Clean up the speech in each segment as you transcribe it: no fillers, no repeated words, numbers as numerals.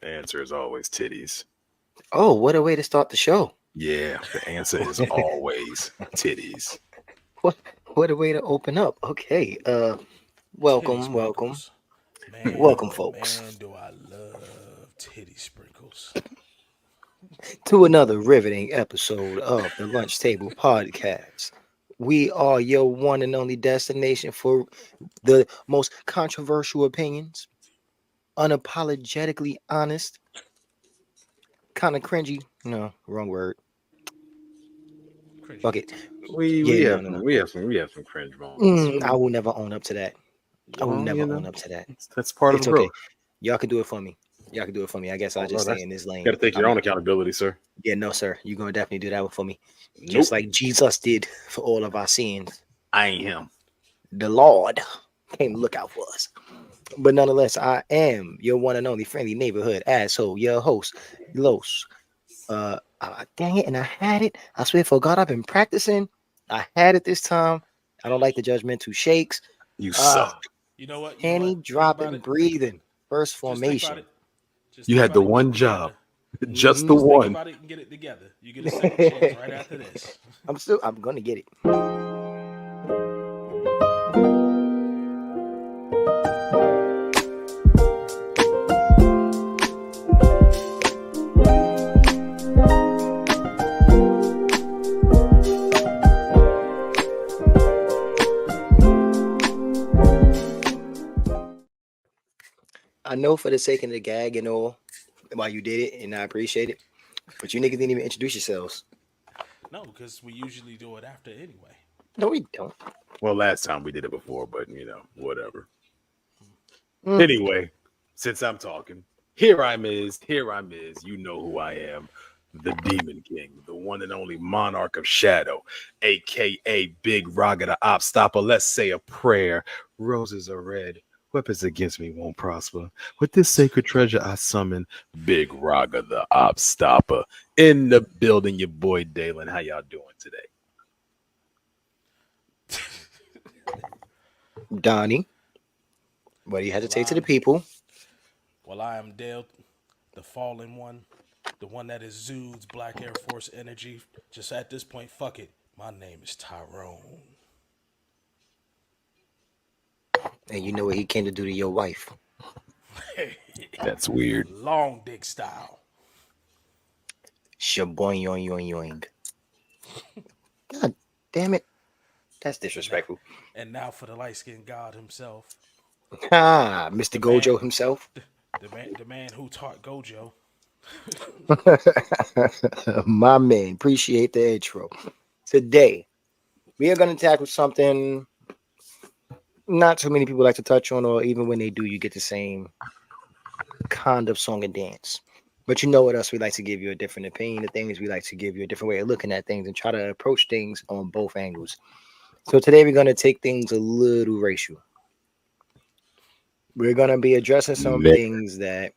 answer is always titties. Oh, what a way to start the show. Yeah, the answer is always titties. What what a way to open up. Okay. Titty Welcome, welcome. sprinkles. Man, Welcome oh folks man, do I love titty sprinkles. to another riveting episode of the Lunch Table Podcast. We are your one and only destination for the most controversial opinions, unapologetically honest, kind of cringy. No, wrong word. Cringy. Fuck it. We Yeah, no, have no, no. some cringe moments. I will never own up to that. I will Well, never own up to that. that's part of It's okay. growth. Y'all can do it for me. Y'all can do it for me. I guess Oh I'll no, just stay that's in this lane. got to take your own accountability, sir. Yeah, no, sir. You're gonna definitely do that for me. Just Nope, like Jesus did for all of our sins. I ain't him. The Lord came to look out for us. But nonetheless, I am your one and only friendly neighborhood asshole, your host, Los. Dang it, and I had it. I swear for God, I've been practicing. I had it this time. I don't like the judgmental shakes. You Uh, suck. You know what? You know Penny what? Think about dropping, it. breathing. First Just think about formation. it. Just You think had about the it and get one it job, together. just the Hmm. Just think one. about it and get it together. You get a second chance right after this. I'm gonna get it. I know for the sake of the gag and all, why you did it, and I appreciate it. But you niggas didn't even introduce yourselves. No, because we usually do it after anyway. No, we don't. Well, last time we did it before, but whatever. Mm. Anyway, since I'm talking, here I'm is. You know who I am. The Demon King, the one and only monarch of shadow, aka Big Raga the Op Stopper. Let's say a prayer. Roses are red. Weapons against me won't prosper. With this sacred treasure I summon Big Raga the Op Stopper. In the building, your boy Dalen. How y'all doing today? Donnie, what do you Well, hesitate to the I'm people? well, I am Dale, the fallen one, the one that exudes Black Air Force energy. Just at this point, fuck it. My name is Tyrone. And you know what he came to do to your wife. That's weird. Long dick style. Shaboing yoing yoing yoing. God damn it. That's And now, disrespectful. and now for the light skinned god himself, Ah, Mr. the man, Gojo himself. the man who taught Gojo. My man, appreciate the intro. Today, we are going to tackle something not too many people like to touch on, or even when they do, you get the same kind of song and dance. But you know what else? We like to give you a different opinion of things. We like to give you a different way of looking at things and try to approach things on both angles. So today we're going to take things a little racial. We're going to be addressing some Nick. things that,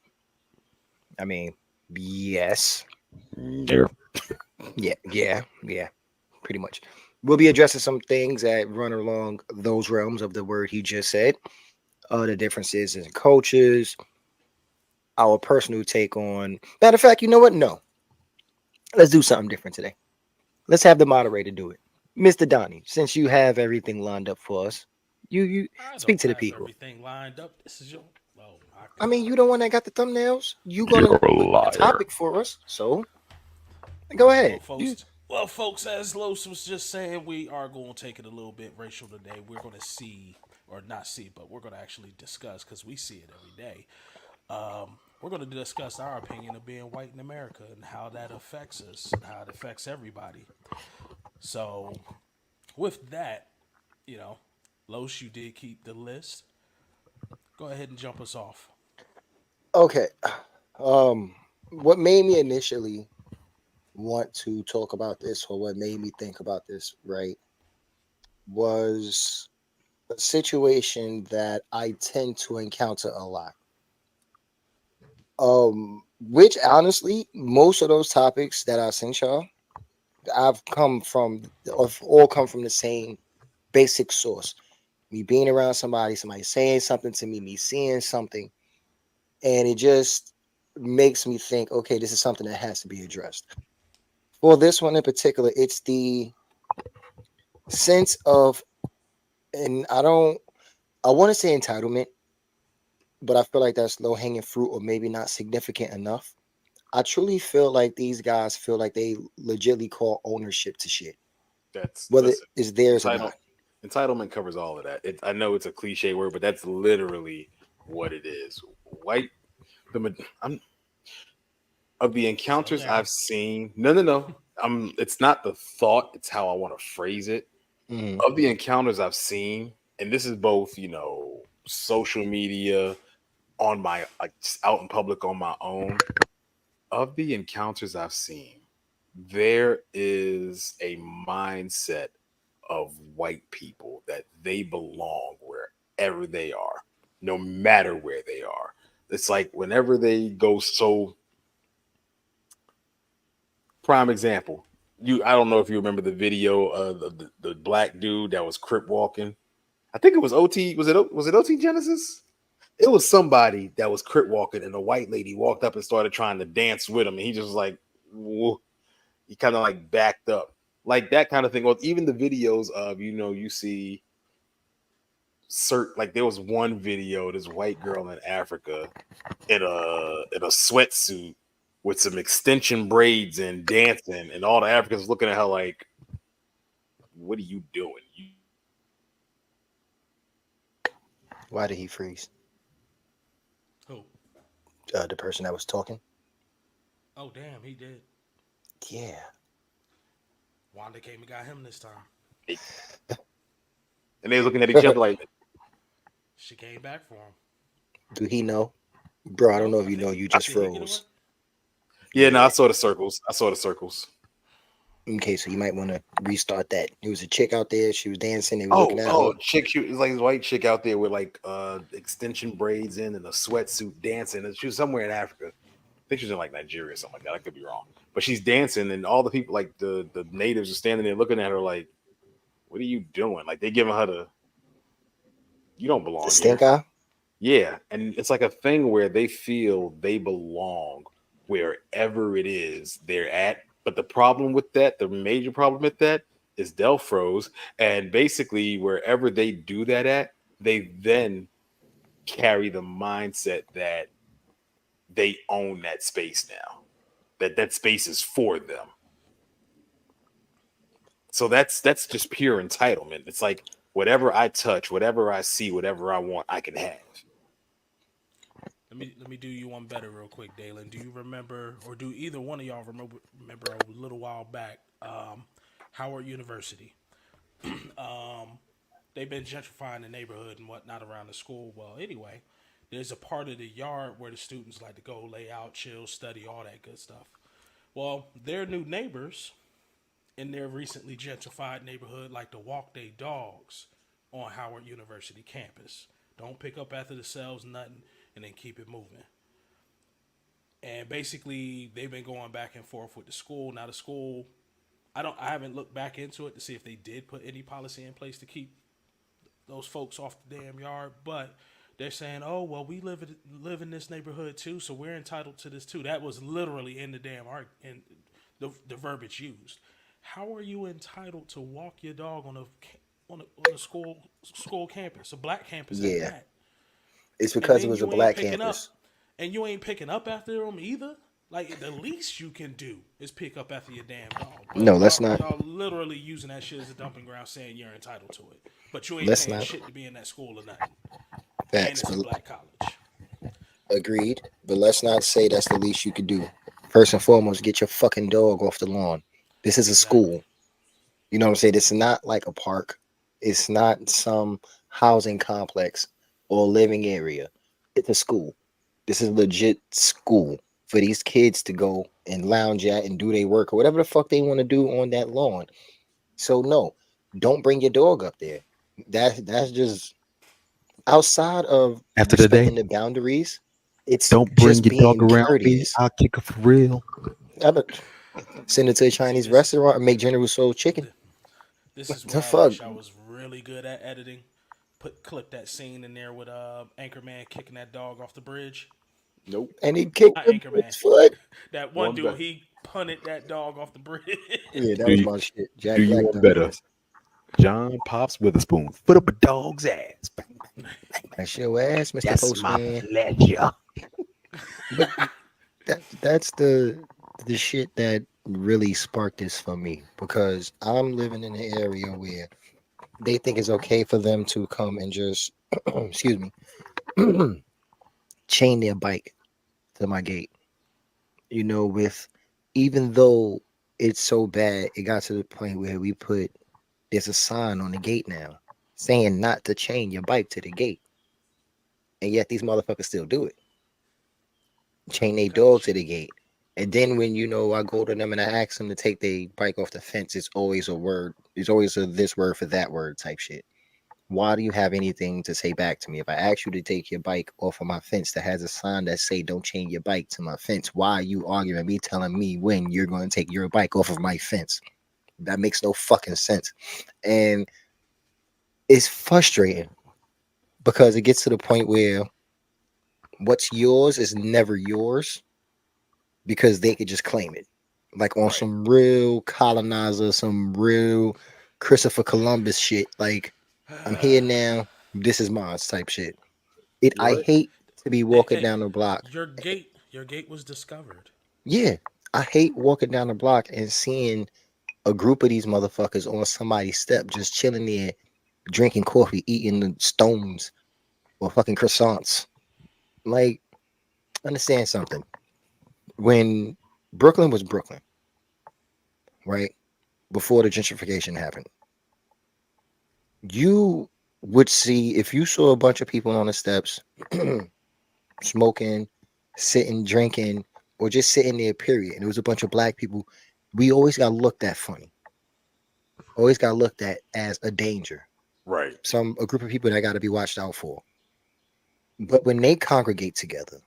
I mean, yes, Yeah. yeah, pretty much. We'll be addressing some things that run along those realms of the word he just said, the differences in cultures, our personal take on. Matter of fact, you know what? No, let's do something different today. Let's have the moderator do it, Mr. Donnie. Since you have everything lined up for us, you I speak don't to the have people. everything lined up. This is your. Oh my I mean, you god. the one that got the thumbnails. You You're gonna a put the liar. topic for us, so go Well, ahead. folks. Well, folks, as Los was just saying, we are going to take it a little bit racial today. We're going to see, or not see, but we're going to actually discuss because we see it every day. We're going to discuss our opinion of being white in America and how that affects us and how it affects everybody. So, with that, you know, Los, you did keep the list. Go ahead and jump us off. Okay. Um, what made me initially want to talk about this, or what made me think about this, right, was a situation that I tend to encounter a lot. Which honestly, most of those topics that I sent y'all, I've come from, of all come from the same basic source. Me being around somebody, somebody saying something to me seeing something, and it just makes me think, okay, this is something that has to be addressed. For this one in particular, it's the sense of, and I want to say entitlement, but I feel like that's low hanging fruit or maybe not significant enough. I truly feel like these guys feel like they legitly call ownership to shit, That's whether listen. it's theirs or Entitle not. Entitlement covers all of that. I know it's a cliche word, but that's literally what it is. White. I'm of the Slow encounters down. I've seen. No, no, no. It's not the thought. It's how I want to phrase it. Mhm. Of the encounters I've seen, and this is both, social media, on my like just out in public on my own. Of the encounters I've seen, there is a mindset of white people that they belong wherever they are, no matter where they are. It's like whenever they go, so prime example. I don't know if you remember the video of the black dude that was crip walking. I think it was OT. Was it OT Genesis? It was somebody that was crip walking, and a white lady walked up and started trying to dance with him, and he just was like, whoa. He kind of like backed up, like that kind of thing. Or even the videos of you see certain, like there was one video, this white girl in Africa in a sweatsuit with some extension braids and dancing, and all the Africans looking at her like, "What are you doing?" Why did he freeze? Who? The person that was talking. Oh, damn, he did. Yeah. Wanda came and got him this time. And they're looking at each other like, She came back for him. Do he know? Bro, I don't Nope. know if you know, you just Did he get away? froze. "Yeah, no, I Yeah. saw the circles. I saw the circles." Okay, so you might want to restart that. There was a chick out there. She was dancing. They was looking at her. Chick, she was like this white chick out there with like extension braids in and a sweatsuit dancing. And she was somewhere in Africa. I think she was in like Nigeria or something like that. I could be wrong. But she's dancing, and all the people, like the natives, are standing there looking at her like, "What are you doing?" Like they giving her "You don't The belong stink here." eye. Yeah, and it's like a thing where they feel they belong wherever it is they're at. But the problem with that, the major problem with that, is Dell froze, and basically wherever they do that at, they then carry the mindset that they own that space now, that that space is for them. So that's just pure entitlement. It's like whatever I touch, whatever I see, whatever I want, I can have. Let me do you one better real quick, Dalen. Do you remember, or do either one of y'all remember a little while back, Howard University? They've been gentrifying the neighborhood and whatnot around the school. Well, anyway, there's a part of the yard where the students like to go lay out, chill, study, all that good stuff. Well, their new neighbors in their recently gentrified neighborhood like to walk their dogs on Howard University campus. Don't pick up after themselves, nothing, and then keep it moving. And basically, they've been going back and forth with the school. Now, the school, I haven't looked back into it to see if they did put any policy in place to keep those folks off the damn yard, but they're saying, "Oh, well, we live in this neighborhood too, so we're entitled to this too." That was literally in the damn art in the verbiage used. How are you entitled to walk your dog on a school campus, a black campus at Yeah. that, It's and because it then was a you ain't black picking up, campus. and you ain't picking up after them either? Like the least you can do is pick up after your damn dog. No, But let's y'all not. y'all literally using that shit as a dumping ground, saying you're entitled to it. But you ain't Let's paying not. shit to be in that school or nothing. And Facts. it's a But black college. agreed. But let's not say that's the least you could do. First and foremost, get your fucking dog off the lawn. This is a Exactly. school. You know what I'm saying? It's not like a park. It's not some housing complex or living area. It's a school. This is legit school for these kids to go and lounge at and do their work or whatever the fuck they want to do on that lawn. So no, don't bring your dog up there. That's just outside of After the day, respecting the boundaries. It's don't bring just your dog being around me. courteous. I'll kick her for real. I don't- Send it to a See, Chinese restaurant and make General Soul chicken. this is The where I fuck? wish I was really good at editing. Clip that scene in there with Anchorman kicking that dog off the bridge. Nope. and he kicked Not the Anchorman. bitch's foot. That one One dude, better. he punted that dog off the bridge. Yeah, that Do was you my shit. Jack do you Black want done better? this. John Pops Witherspoon, foot up a dog's ass. Bang, bang, bang, bang. That's your ass, Mr. That's my Postman. pleasure. But that's the shit that really sparked this for me because I'm living in an area where they think it's okay for them to come and just excuse me chain their bike to my gate. You know, with even though it's so bad, it got to the point where there's a sign on the gate now saying not to chain your bike to the gate, and yet these motherfuckers still do it. Chain their dog to the gate. And then when I go to them and I ask them to take their bike off the fence, it's always a word. It's always a this word for that word type shit. Why do you have anything to say back to me? If I ask you to take your bike off of my fence that has a sign that say don't chain your bike to my fence, why are you arguing me telling me when you're going to take your bike off of my fence? That makes no fucking sense. And it's frustrating because it gets to the point where what's yours is never yours because they could just claim it. Like on Right. some real colonizer, some real Christopher Columbus shit. Like, I'm here now, this is mine type shit. I What? hate to be Hey, walking hey, down the block. your gate was discovered. Yeah. I hate walking down the block and seeing a group of these motherfuckers on somebody's step just chilling there, drinking coffee, eating the stones or fucking croissants. Like, understand something. When Brooklyn was Brooklyn, right? Before the gentrification happened, you would see if you saw a bunch of people on the steps smoking, sitting, drinking, or just sitting there, period. And it was a bunch of black people. We always got looked at funny, always got looked at as a danger, Right. a group of people that got to be watched out for. But when they congregate together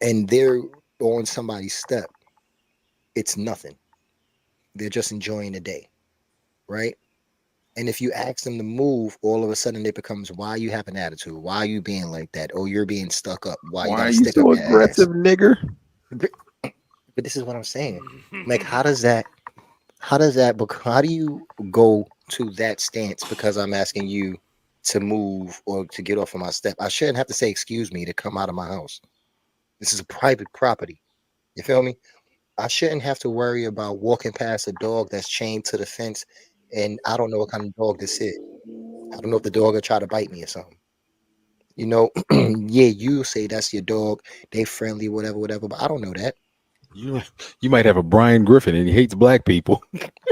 and they're on somebody's step, it's nothing. They're just enjoying the day, right? And if you ask them to move, all of a sudden it becomes, why you have an attitude? Why are you being like that? Oh, you're being stuck up. Why you Why got are to you stick up so your ass? aggressive, nigger? But this is what I'm saying. Like, how does that, how do you go to that stance because I'm asking you to move or to get off of my step? I shouldn't have to say, excuse me, to come out of my house. This is a private property. You feel me? I shouldn't have to worry about walking past a dog that's chained to the fence and I don't know what kind of dog this is. I don't know if the dog will try to bite me or something. Yeah, you say that's your dog, they friendly, whatever, but I don't know that. You you might have a Brian Griffin and he hates black people.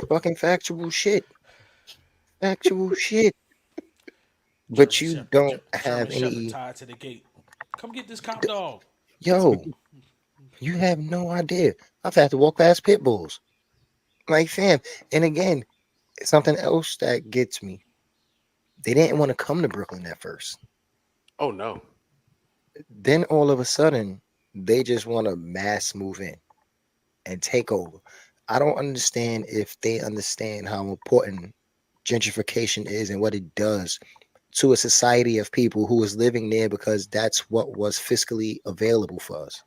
Fucking factual shit. Factual shit. But German you Shepherd, don't German have Shepherd any. tied to the gate. Come get this cop dog. Yo, you have no idea. I've had to walk past pit bulls. Like, fam. And again, something else that gets me. They didn't want to come to Brooklyn at first. Oh no. Then all of a sudden, they just want to mass move in and take over. I don't understand if they understand how important gentrification is and what it does to a society of people who is living there because that's what was fiscally available for us.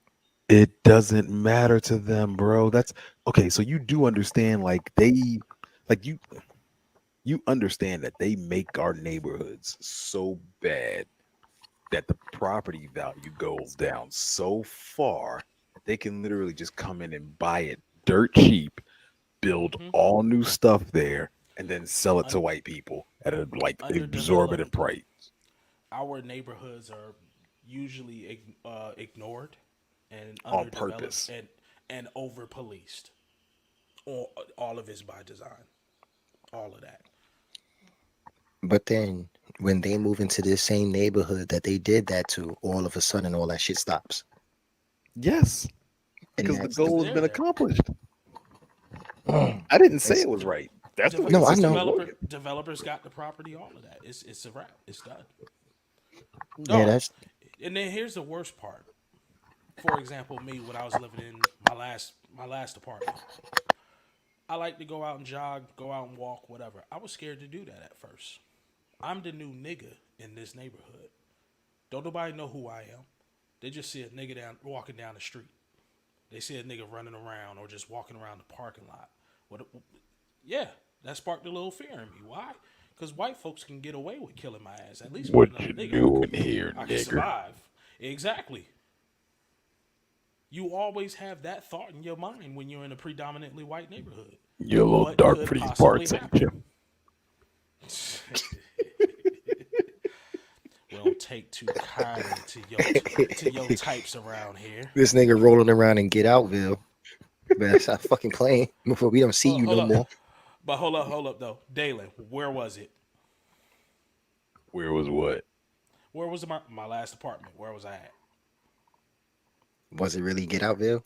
It doesn't matter to them, bro. That's okay. So you do understand, like you understand that they make our neighborhoods so bad that the property value goes down so far that they can literally just come in and buy it dirt cheap, build Hmm. all new stuff there, and then sell it to Un- white people at a like exorbitant underdeveloped. price Our neighborhoods are usually ignored and on underdeveloped purpose. and over policed. All of it's by design. All of that. But then when they move into this same neighborhood that they did that to, all of a sudden all that shit stops. Yes, And because the that's Because goal has they're been there. accomplished. the I didn't say it's, it was De- right. That's the way the no, I system know. is working. developers got the property. All of that. It's a wrap. It's done. Yeah, No, that's and then here's the worst part. For example, me when I was living in my last apartment, I like to go out and jog, go out and walk, whatever. I was scared to do that at first. I'm the new nigga in this neighborhood. Don't nobody know who I am. They just see a nigga walking down the street. They see a nigga running around or just walking around the parking lot. Yeah, that sparked a little fear in me. Why? Because white folks can get away with killing my ass. At least with What another you nigga. doing here, I can nigger? survive. Exactly. You always have that thought in your mind when you're in a predominantly white neighborhood. You're a little What dark could for these possibly parts, ain't happen? you? We don't take too kindly to your types around here. This nigga rolling around in Get Outville. Man, stop fucking playing before we don't see you Hold no up. more. But hold up though. Dalen, where was it? Where was what? Where was my last apartment? Where was I at? Was it really Get Outville?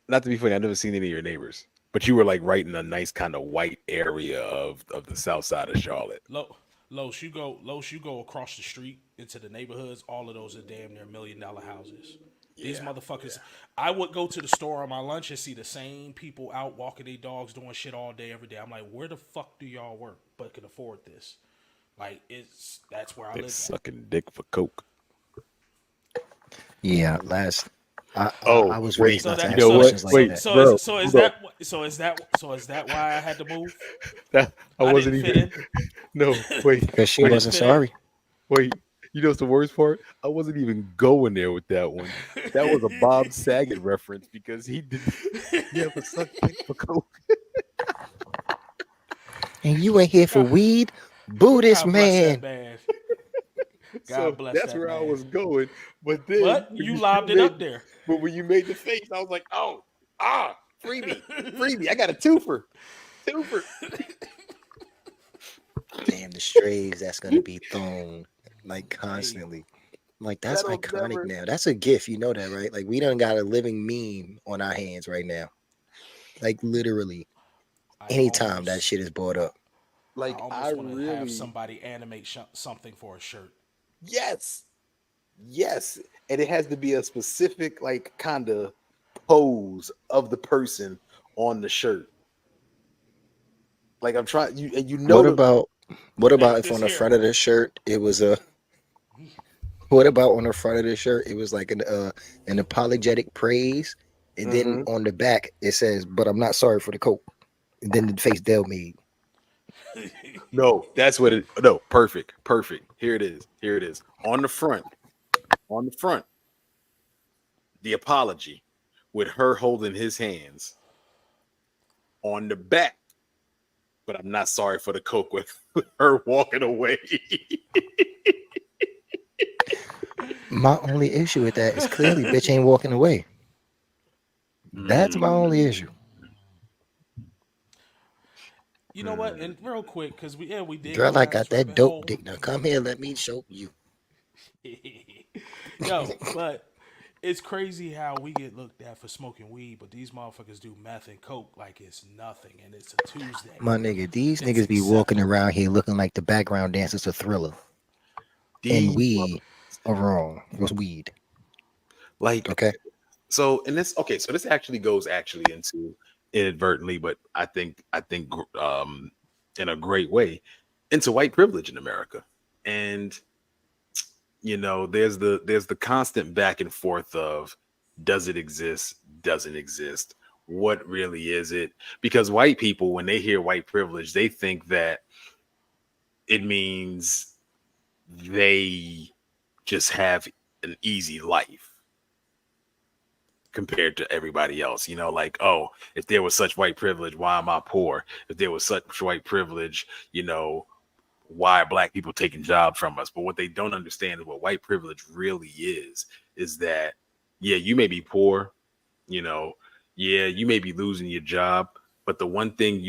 Not to be funny, I've never seen any of your neighbors, but you were like right in a nice kind of white area of the south side of Charlotte. Los, you go across the street into the neighborhoods. All of those are damn near $1 million houses. These motherfuckers. Yeah. I would go to the store on my lunch and see the same people out walking their dogs, doing shit all day, every day. I'm like, where the fuck do y'all work but can afford this? Like, that's where I live. Sucking dick for coke. Yeah, I was wait, raised not to you ask know what? questions like Wait, that. bro, So is that why I had to move? I wasn't didn't even. fit in. No, wait, Because she wait, wasn't sorry. wait. You know what's the worst part? I wasn't even going there with that one. That was a Bob Saget reference because he did. He ever sucked dick for coke. And you ain't here for weed? Boo this God bless man. that man. So bless that's that where I man. was going. But then But you lobbed it up there. But when you made the face, I was like, freebie. I got a twofer. Damn, the strays that's gonna be thrown like constantly. Like that's That'll iconic never- now. That's a gift, you know that, right? Like we done got a living meme on our hands right now. Like literally, anytime that shit is brought up. Like I almost want to have somebody animate something for a shirt. Yes, and it has to be a specific like kind of pose of the person on the shirt. Like I'm trying, you know. What about if on the front of the shirt it was a? What about on the front of the shirt it was like an apologetic praise, and then on the back it says, "But I'm not sorry for the coke." And then the face Dell made. No, that's what it. No, perfect. Here it is. On the front, the apology with her holding his hands. On the back, but I'm not sorry for the coke with her walking away. My only issue with that is clearly bitch ain't walking away. That's my only issue. You know what? And real quick, because we did. Girl, I got that dope dick. Now come here, let me show you. Yo, but it's crazy how we get looked at for smoking weed, but these motherfuckers do meth and coke like it's nothing, and it's a Tuesday. My nigga, these niggas be walking around here looking like the background dancers of Thriller. And we are wrong. It was weed. Like, okay. So this actually goes into inadvertently, but I think in a great way into white privilege in America. And you know, there's the constant back and forth of does it exist, doesn't exist, what really is it? Because white people, when they hear white privilege, they think that it means they just have an easy life compared to everybody else. You know, like, oh, if there was such white privilege, why am I poor? If there was such white privilege, you know, why are black people taking jobs from us? But what they don't understand is what white privilege really is that, yeah, you may be poor, you know, yeah, you may be losing your job, but the one thing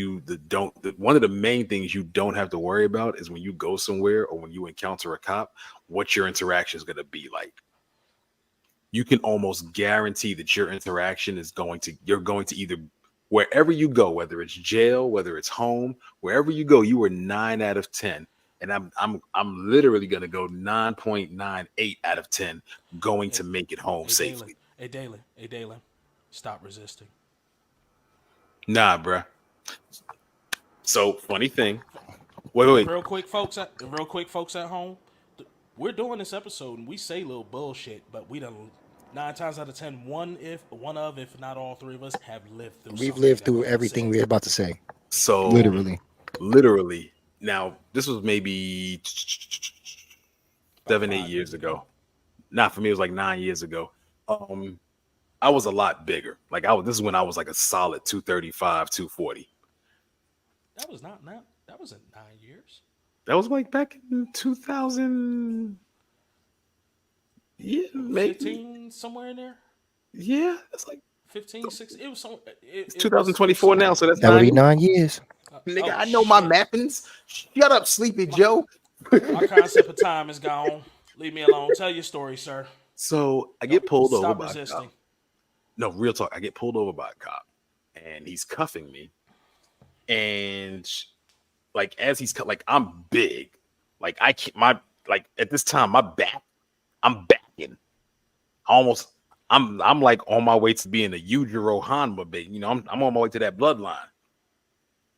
one of the main things you don't have to worry about is when you go somewhere or when you encounter a cop, what your interaction is going to be like. You can almost guarantee that your interaction you're going to either, wherever you go, whether it's jail, whether it's home, wherever you go, you are 9 out of 10. And I'm literally going to go 9.98 out of 10 going to make it home safely. Hey, Dalen, stop resisting. Nah, bruh. So funny thing. Wait. Real quick, folks at home, we're doing this episode and we say little bullshit, but we done 9 times out of 10, if not all three of us have lived through. We've something lived that through we done everything said. we're about to say. So literally. Now, this was maybe 7, 8 years ago. Not for me, it was like 9 years ago. I was a lot bigger. Like this is when I was like a solid 235, 240. That was not that wasn't 9 years. That was like back in 2000. Yeah, maybe 15, somewhere in there. Yeah, it's like 15, 16. It was some. it's 2024 now, so that's That would be 9 9 years. Nigga, I know my mappings. Shut up, Sleepy Joe. My concept of time is gone. Leave me alone. Tell your story, sir. So I get pulled over Stop by a resisting. cop. No, real talk. I get pulled over by a cop, and he's cuffing me. And like as he's like, I'm big. Like I can't. Like at this time, my back. I'm backing. Almost. I'm like on my way to being a Yujiro Hanma big. You know, I'm on my way to that bloodline.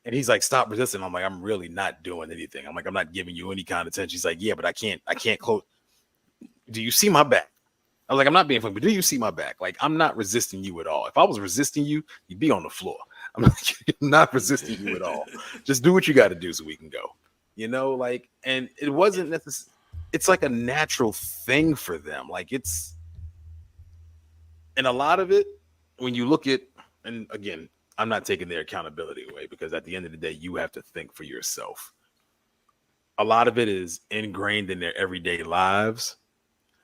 And he's like, stop resisting. I'm like, I'm really not doing anything. I'm like, I'm not giving you any kind of attention. He's like, yeah, but I can't close. Do you see my back? I was like, I'm not being funny, but do you see my back? Like, I'm not resisting you at all. If I was resisting you, you'd be on the floor. I'm not resisting you at all. Just do what you got to do so we can go. You know, like, and it wasn't necessary. It's like a natural thing for them. Like and a lot of it, when you look at, and again, I'm not taking their accountability away because at the end of the day, you have to think for yourself. A lot of it is ingrained in their everyday lives.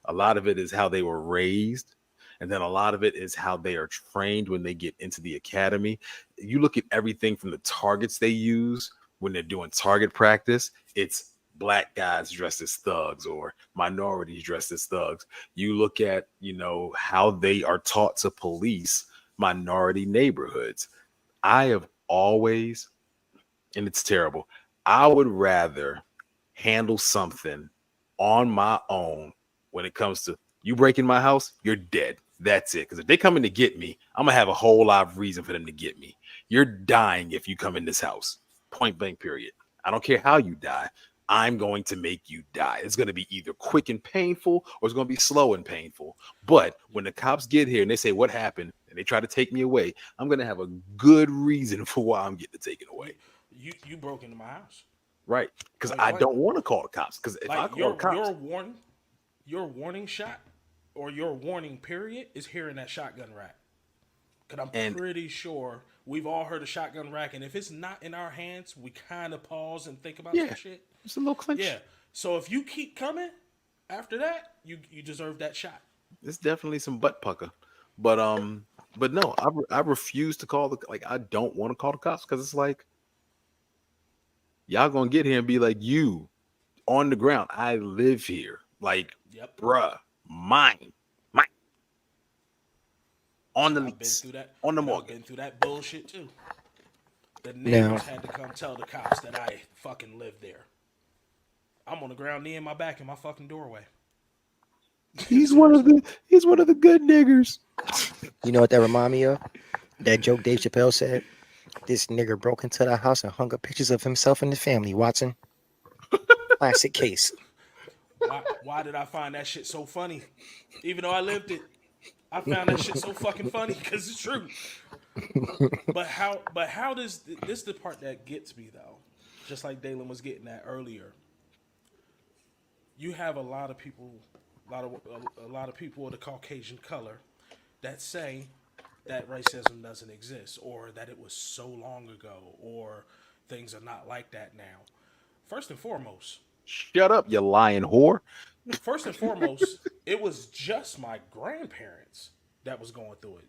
A lot of it is how they were raised. And then a lot of it is how they are trained when they get into the academy. You look at everything from the targets they use when they're doing target practice. It's black guys dressed as thugs or minorities dressed as thugs. You look at, you know, how they are taught to police minority neighborhoods. I have always, and it's terrible, I would rather handle something on my own when it comes to you breaking my house, you're dead. That's it. Because if they come in to get me, I'm going to have a whole lot of reason for them to get me. You're dying if you come in this house. Point blank, period. I don't care how you die. I'm going to make you die. It's going to be either quick and painful or it's going to be slow and painful. But when the cops get here and they say, what happened? And they try to take me away, I'm going to have a good reason for why I'm getting taken away. You broke into my house. Right. Because I don't want to call the cops. Because if like I call the cops. Your warning shot or your warning period is hearing that shotgun rack. Because I'm pretty sure we've all heard a shotgun rack. And if it's not in our hands, we kind of pause and think about that shit. It's a little clinch. Yeah. So if you keep coming after that, you deserve that shot. It's definitely some butt pucker. But no, I refuse to call I don't want to call the cops because it's like y'all gonna get here and be like, you on the ground. I live here. Like, bruh, mine. On the lease. On the mortgage. I've been through that bullshit too. The neighbors had to come tell the cops that I fucking lived there. I'm on the ground, knee in my back in my fucking doorway. He's one of the good niggers. You know what that remind me of? That joke Dave Chappelle said. This nigger broke into the house and hung up pictures of himself and his family. Watson. Classic case. Why did I find that shit so funny? Even though I lived it, I found that shit so fucking funny because it's true. But how does this the part that gets me though? Just like Dalen was getting at earlier. You have a lot of people of the Caucasian color that say that racism doesn't exist or that it was so long ago or things are not like that now. First and foremost, shut up, you lying whore. First and foremost, it was just my grandparents that was going through it.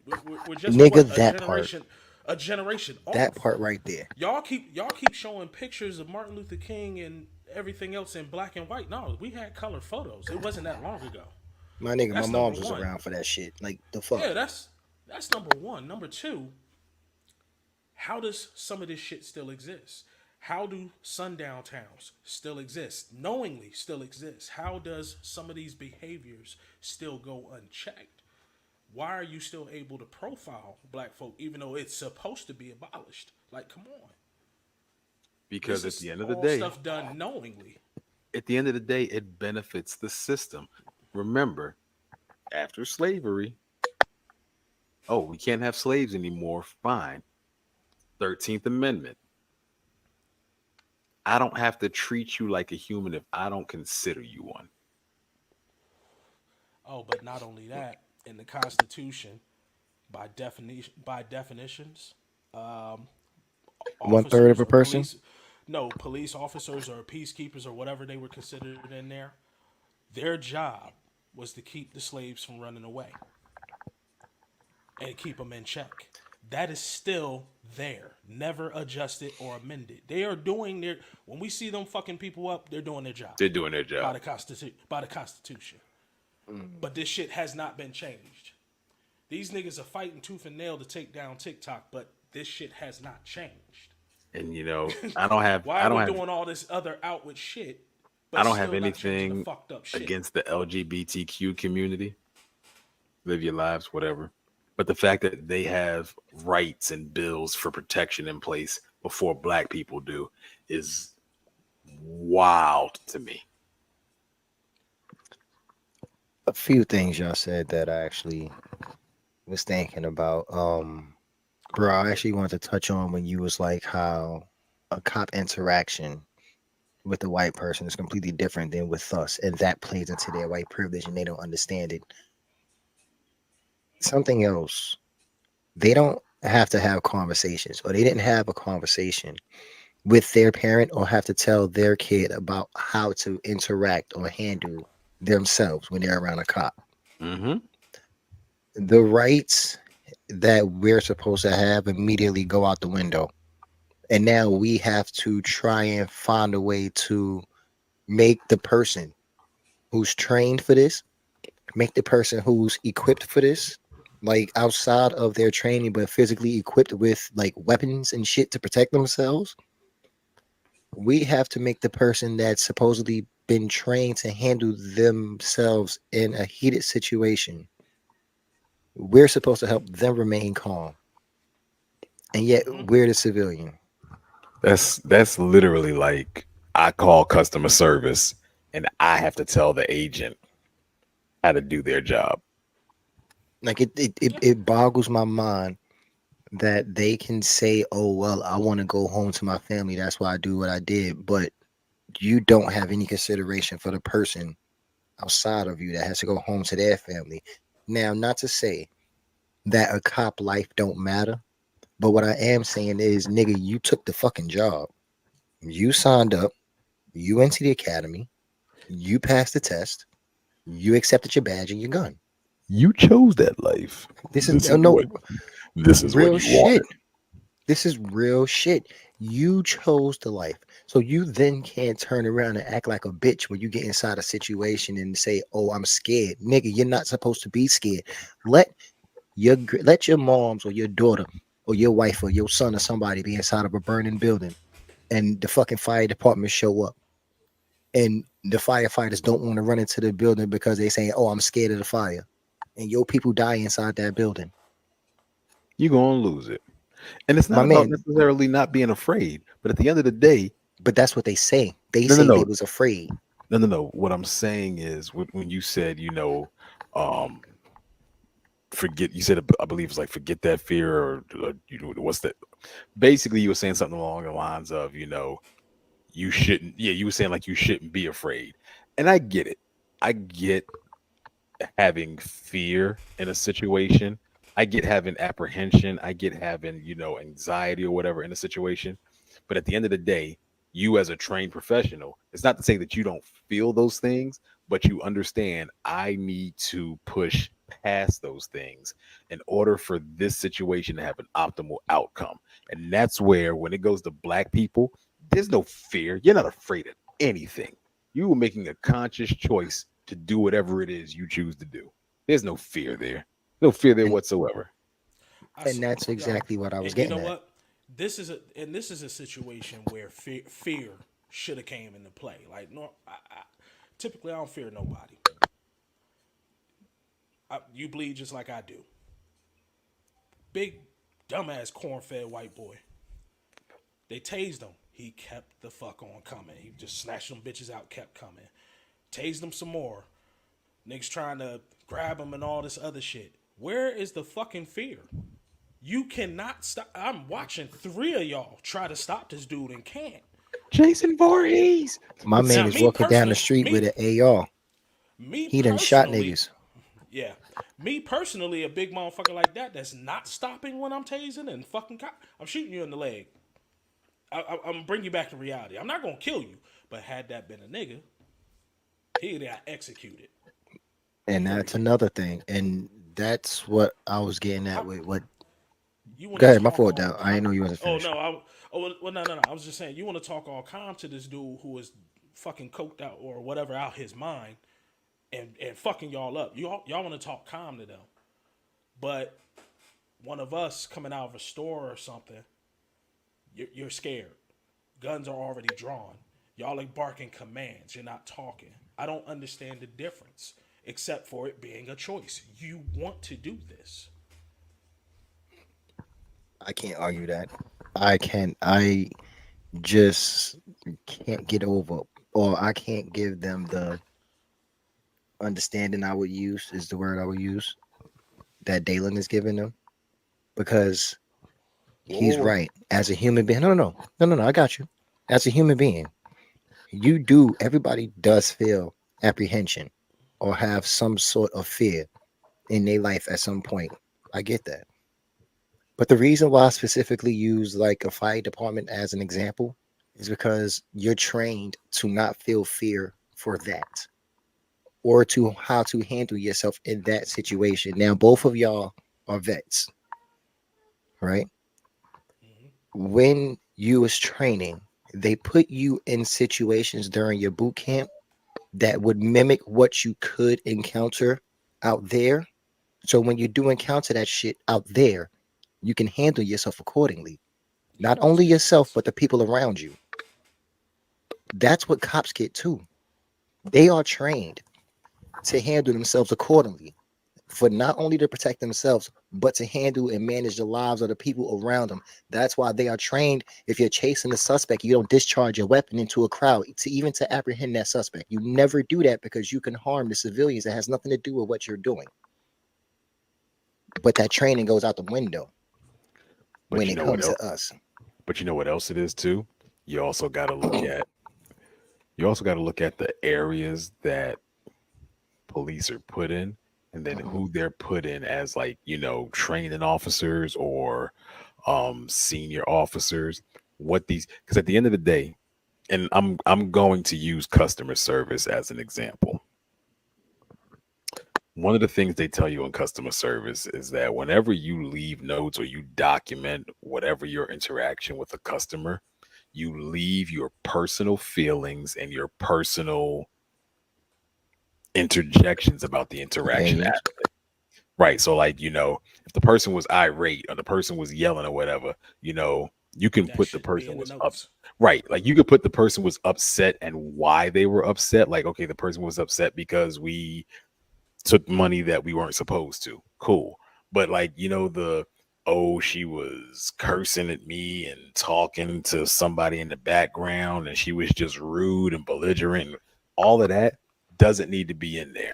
We're just a generation off. That part right there. Y'all keep showing pictures of Martin Luther King and everything else in black and white. No, we had color photos. It wasn't that long ago. My nigga, my mom was around for that shit. Like the fuck. Yeah, that's number one. Number two, how does some of this shit still exist? How do sundown towns still exist? Knowingly still exist? How does some of these behaviors still go unchecked? Why are you still able to profile black folk even though it's supposed to be abolished? Like, come on. Because at the end of the day, stuff done knowingly. At the end of the day, it benefits the system. Remember, after slavery, oh, we can't have slaves anymore. Fine. 13th Amendment. I don't have to treat you like a human if I don't consider you one. Oh, but not only that, in the Constitution, by definitions, um, 1/3 of officers a or person. police, no, police officers or peacekeepers or whatever they were considered in there, their job was to keep the slaves from running away and keep them in check. That is still there, never adjusted or amended. They are doing their. When we see them fucking people up, they're doing their job They're doing their by job. the constitution. By the Constitution, but this shit has not been changed. These niggas are fighting tooth and nail to take down TikTok, but this shit has not changed. And I don't have Why I are don't we have doing all this other outward shit, I but don't have still not changing the anything fucked up shit? against the LGBTQ community. Live your lives, whatever. But the fact that they have rights and bills for protection in place before black people do is wild to me. A few things y'all said that I actually was thinking about. Bro, I actually wanted to touch on when you was like how a cop interaction with a white person is completely different than with us, and that plays into their white privilege, and they don't understand it. Something else, they don't have to have conversations, or they didn't have a conversation with their parent, or have to tell their kid about how to interact or handle themselves when they're around a cop. Mm-hmm. The rights that we're supposed to have immediately go out the window. And now we have to try and find a way to make the person who's trained for this, make the person who's equipped for this, like outside of their training, but physically equipped with like weapons and shit to protect themselves. We have to make the person that's supposedly been trained to handle themselves in a heated situation. We're supposed to help them remain calm. And yet Hmm. we're the civilian. That's literally like I call customer service and I have to tell the agent how to do their job. Like Yeah. it boggles my mind that they can say, "Oh well, I want to go home to my family. That's why I do what I did." But you don't have any consideration for the person outside of you that has to go home to their family. Now, not to say that a cop life don't matter, but what I am saying is, nigga, you took the fucking job. You signed up. You went to the academy. You passed the test. You accepted your badge and your gun. You chose that life. This is no This is what real you shit. wanted. This is real shit. You chose the life. So you then can't turn around and act like a bitch when you get inside a situation and say, "Oh, I'm scared." Nigga, you're not supposed to be scared. Let let your moms or your daughter or your wife or your son or somebody be inside of a burning building and the fucking fire department show up. And the firefighters don't want to run into the building because they say, "Oh, I'm scared of the fire." And your people die inside that building. You're gonna lose it. And it's My not about man, necessarily not being afraid, but at the end of the day, but that's what they say. They no, no, say they no, was afraid. no, no, no. What I'm saying is when you said, um, forget. You said I believe it's like forget that fear, or what's that? Basically, you were saying something along the lines of, you shouldn't. Yeah, you were saying like you shouldn't be afraid, and I get it. I get having fear in a situation. I get having apprehension. I get having, anxiety or whatever in a situation. But at the end of the day, you as a trained professional, it's not to say that you don't feel those things, but you understand I need to push past those things in order for this situation to have an optimal outcome. And that's where, when it goes to black people, there's no fear. You're not afraid of anything. You are making a conscious choice to do whatever it is you choose to do. There's no fear there. No fear there And whatsoever. and that's Yo, exactly what I was and you getting know at. what? This is a situation where fear should have came into play. Like, no, typically I don't fear nobody. You bleed just like I do. Big dumbass corn-fed white boy. They tased him. He kept the fuck on coming. He just snatched them bitches out, kept coming. Tased them some more. Niggas trying to grab him and all this other shit. Where is the fucking fear? You cannot stop. I'm watching 3 of y'all try to stop this dude and can't. Jason Voorhees. My man Now, is me walking down the personally- street with an AR. He done shot personally- niggas. Yeah. Me personally, a big motherfucker like that's not stopping when I'm tasing and fucking I'm shooting you in the leg. I'm gonna bring you back to reality. I'm not gonna kill you, but had that been a nigga, he got executed. And that's another thing. And that's what I was getting at with what. You wanna Go ahead, my talk fault, all Dow. I didn't know you wasn't Oh finished. no, no. I was just saying you want to talk all calm to this dude who is fucking coked out or whatever out his mind, and fucking y'all up. Y'all want to talk calm to them, but one of us coming out of a store or something, you're scared. Guns are already drawn. Y'all are barking commands. You're not talking. I don't understand the difference, except for it being a choice. You want to do this. I can't argue that. I just can't get over, or I can't give them the understanding I would use, is the word I would use, that Dalen is giving them, because he's Whoa. right. As a human being, no, I got you. As a human being, everybody does feel apprehension or have some sort of fear in their life at some point. I get that. But the reason why I specifically use like a fire department as an example is because you're trained to not feel fear for that, or to how to handle yourself in that situation. Now, both of y'all are vets, right? When you was training, they put you in situations during your boot camp that would mimic what you could encounter out there. So when you do encounter that shit out there, you can handle yourself accordingly. Not only yourself, but the people around you. That's what cops get too. They are trained to handle themselves accordingly, for not only to protect themselves, but to handle and manage the lives of the people around them. That's why they are trained. If you're chasing a suspect, you don't discharge your weapon into a crowd to apprehend that suspect. You never do that, because you can harm the civilians. It has nothing to do with what you're doing. But that training goes out the window But when you it know what comes else? to us. But you know what else it is too? You also got to look at the areas that police are put in, and then who they're put in as, like, training officers or senior officers. What these, because at the end of the day, and I'm going to use customer service as an example. One of the things they tell you in customer service is that whenever you leave notes or you document whatever your interaction with a customer, you leave your personal feelings and your personal interjections about the interaction. Opinions. Right. So, like, if the person was irate or the person was yelling or whatever, you can That put the should be person in the was up. notes. Right. Like, you could put the person was upset and why they were upset. Like, okay, the person was upset because we took money that we weren't supposed to. Cool. But, like, she was cursing at me and talking to somebody in the background and she was just rude and belligerent. All of that doesn't need to be in there,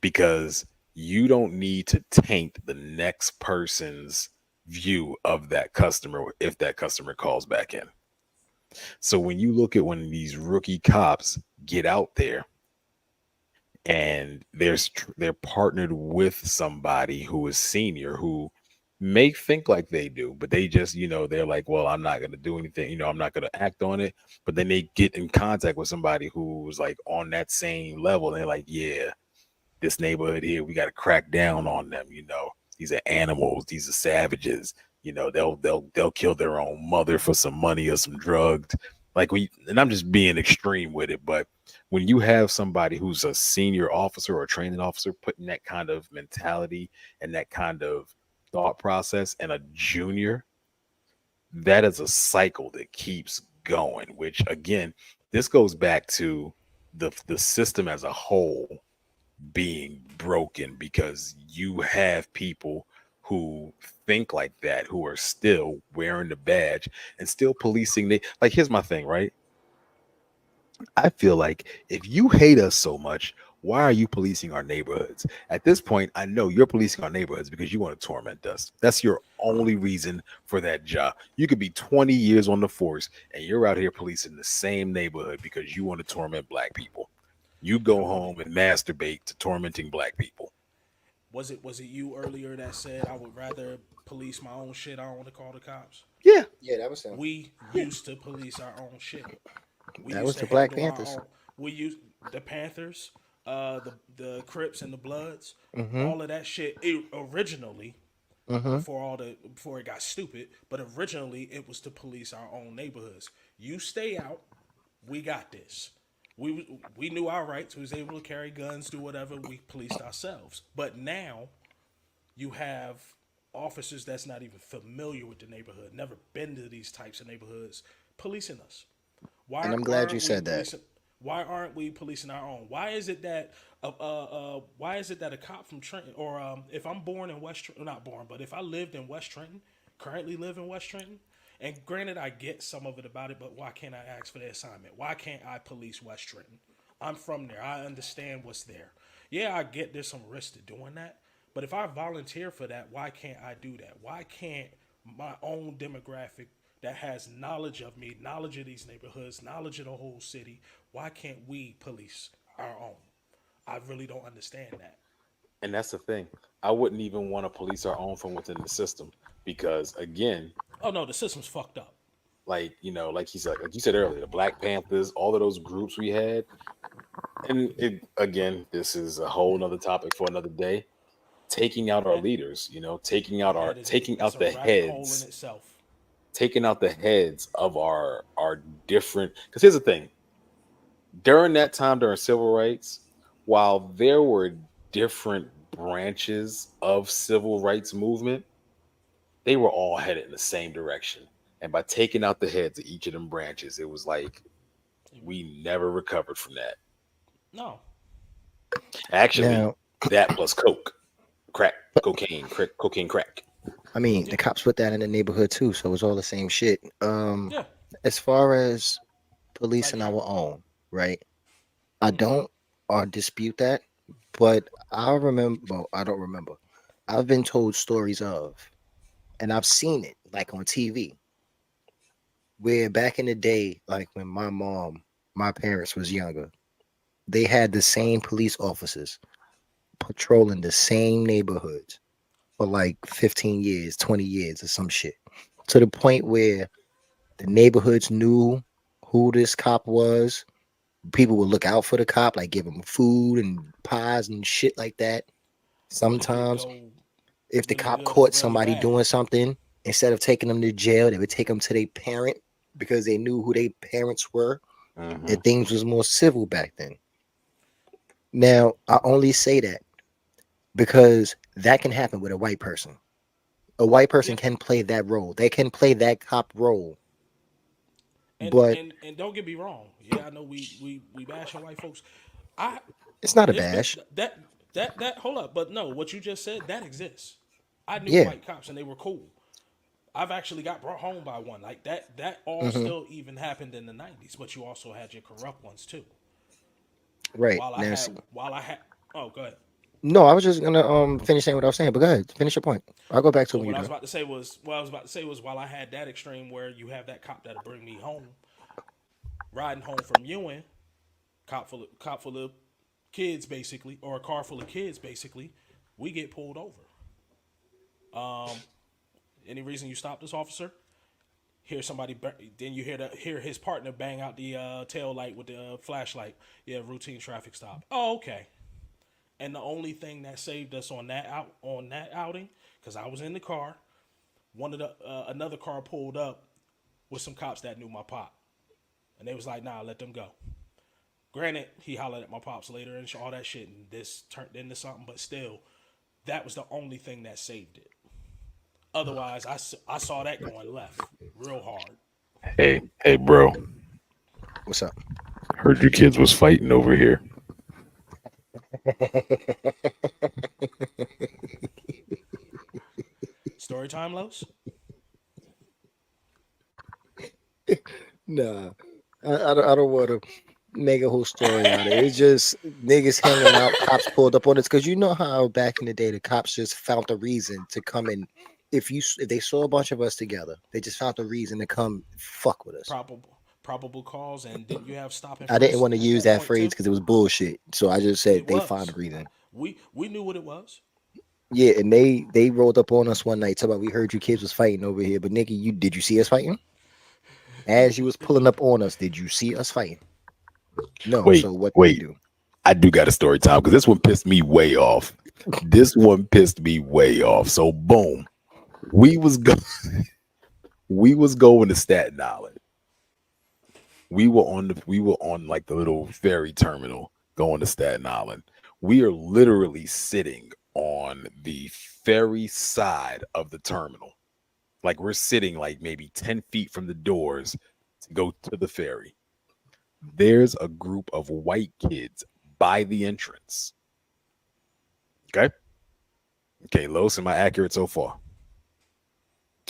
because you don't need to taint the next person's view of that customer if that customer calls back in. So when you look at when these rookie cops get out there and they're partnered with somebody who is senior, who may think like they do, but they just, they're like, well, I'm not going to do anything, I'm not going to act on it. But then they get in contact with somebody who's like on that same level, and they're like, yeah, this neighborhood here, we got to crack down on them. These are animals, these are savages. They'll kill their own mother for some money or some drugs. Like, and I'm just being extreme with it, but when you have somebody who's a senior officer or a training officer putting that kind of mentality and that kind of thought process and a junior, that is a cycle that keeps going, which, again, this goes back to the system as a whole being broken, because you have people who think like that, who are still wearing the badge and still policing. Like, here's my thing, right? I feel like if you hate us so much, why are you policing our neighborhoods? At this point, I know you're policing our neighborhoods because you want to torment us. That's your only reason for that job. You could be 20 years on the force and you're out here policing the same neighborhood because you want to torment black people. You go home and masturbate to tormenting black people. Was it you earlier that said I would rather police my own shit? I don't want to call the cops. Yeah. Yeah, that was him. We used to police our own shit. We That used was to the Black handle our Panthers. own. We used the Panthers, the Crips and the Bloods, Mm-hmm. all of that shit. Originally, Mm-hmm. before it got stupid, but originally it was to police our own neighborhoods. You stay out, we got this. We knew our rights. We was able to carry guns, do whatever. We policed ourselves. But now you have officers that's not even familiar with the neighborhood, never been to these types of neighborhoods, policing us. Why? And I'm glad why you aren't we said that. policing- Why aren't we policing our own? Why is it that a cop from Trenton, or if I'm born in West Trenton, not born, but if I lived in West Trenton, currently live in West Trenton, and granted I get some of it about it, but why can't I ask for the assignment? Why can't I police West Trenton? I'm from there. I understand what's there. Yeah, I get there's some risk to doing that, but if I volunteer for that, why can't I do that? Why can't my own demographic that has knowledge of me, knowledge of these neighborhoods, knowledge of the whole city, why can't we police our own? I really don't understand that. And that's the thing. I wouldn't even want to police our own from within the system because, again, Oh no, the system's fucked up. like like you said earlier, the Black Panthers, all of those groups we had, and again, this is a whole nother topic for another day. Taking out our leaders, taking out That's a the rabbit hole in heads, itself. taking out the heads of our different. Because here's the thing: during that time, during civil rights, while there were different branches of civil rights movement, they were all headed in the same direction. And by taking out the heads of each of them branches, it was like we never recovered from that. No, Actually, Now, that plus crack, cocaine, crack. I mean, the cops put that in the neighborhood too, so it's all the same shit. yeah, As far as policing Like- our own, right? I don't dispute that, but I remember. Well, I don't remember. I've been told stories of, and I've seen it like on TV, where back in the day, like when my parents was younger, they had the same police officers patrolling the same neighborhoods for like 15 years, 20 years, or some shit, to the point where the neighborhoods knew who this cop was. People would look out for the cop, like give him food and pies and shit like that. Sometimes, if the really cop good, caught really somebody bad. doing something, instead of taking them to jail, they would take them to their parent because they knew who their parents were. Mhm. And things was more civil back then. Now, I only say that because that can happen with a white person. A white person Yeah. can play that role. They can play that cop role. and, but and don't get me wrong. Yeah, I know we bashing white folks. I it's not a it's been- bash. that hold up, but no, what you just said that exists. I knew Yeah. white cops and they were cool. I've actually got brought home by one like that. That all Mhm. still even happened in the '90s, but you also had your corrupt ones too. Right. While Now, I had, oh, go ahead. no, I was just gonna finish saying what I was saying, but go ahead, finish your point. I'll go back to So when what you're I was done. about to say was while I had that extreme where you have that cop that'll bring me home, riding home from Ewing, cop full of kids basically, or a car full of kids basically, we get pulled over. Any reason you stop this officer? Hear somebody, then you hear his partner bang out the tail light with the flashlight. Yeah, routine traffic stop. Oh, okay. And the only thing that saved us on that outing, because I was in the car, another car pulled up with some cops that knew my pop, and they was like, "Nah, let them go." Granted, he hollered at my pops later and all that shit, and this turned into something. But still, that was the only thing that saved it. Otherwise, I saw that going left real hard. Hey, bro. What's up? Heard your kids was fighting over here. Story time, Los. Nah, I don't want to make a whole story out of it. It's just niggas hanging out. Cops pulled up on us because you know how back in the day the cops just found a reason to come in. If they saw a bunch of us together, they just found a reason to come fuck with us. Probable cause, and didn't you have stop and I didn't frisk want to at use that that point phrase too? because it was bullshit. So I just said It they found a was. reason. We knew what it was. Yeah, and they rolled up on us one night. Talking about we heard you kids was fighting over here, but Nikki, did you see us fighting? As you was pulling up on us, did you see us fighting? No. Wait, So what did wait. they do? I do got a story time because this one pissed me way off. This one pissed me way off. So boom, we was go- we was going to Staten Island. We were on like the little ferry terminal going to Staten Island. We are literally sitting on the ferry side of the terminal. Like we're sitting like maybe 10 feet from the doors to go to the ferry. There's a group of white kids by the entrance. Okay. Okay, Los, am I accurate so far?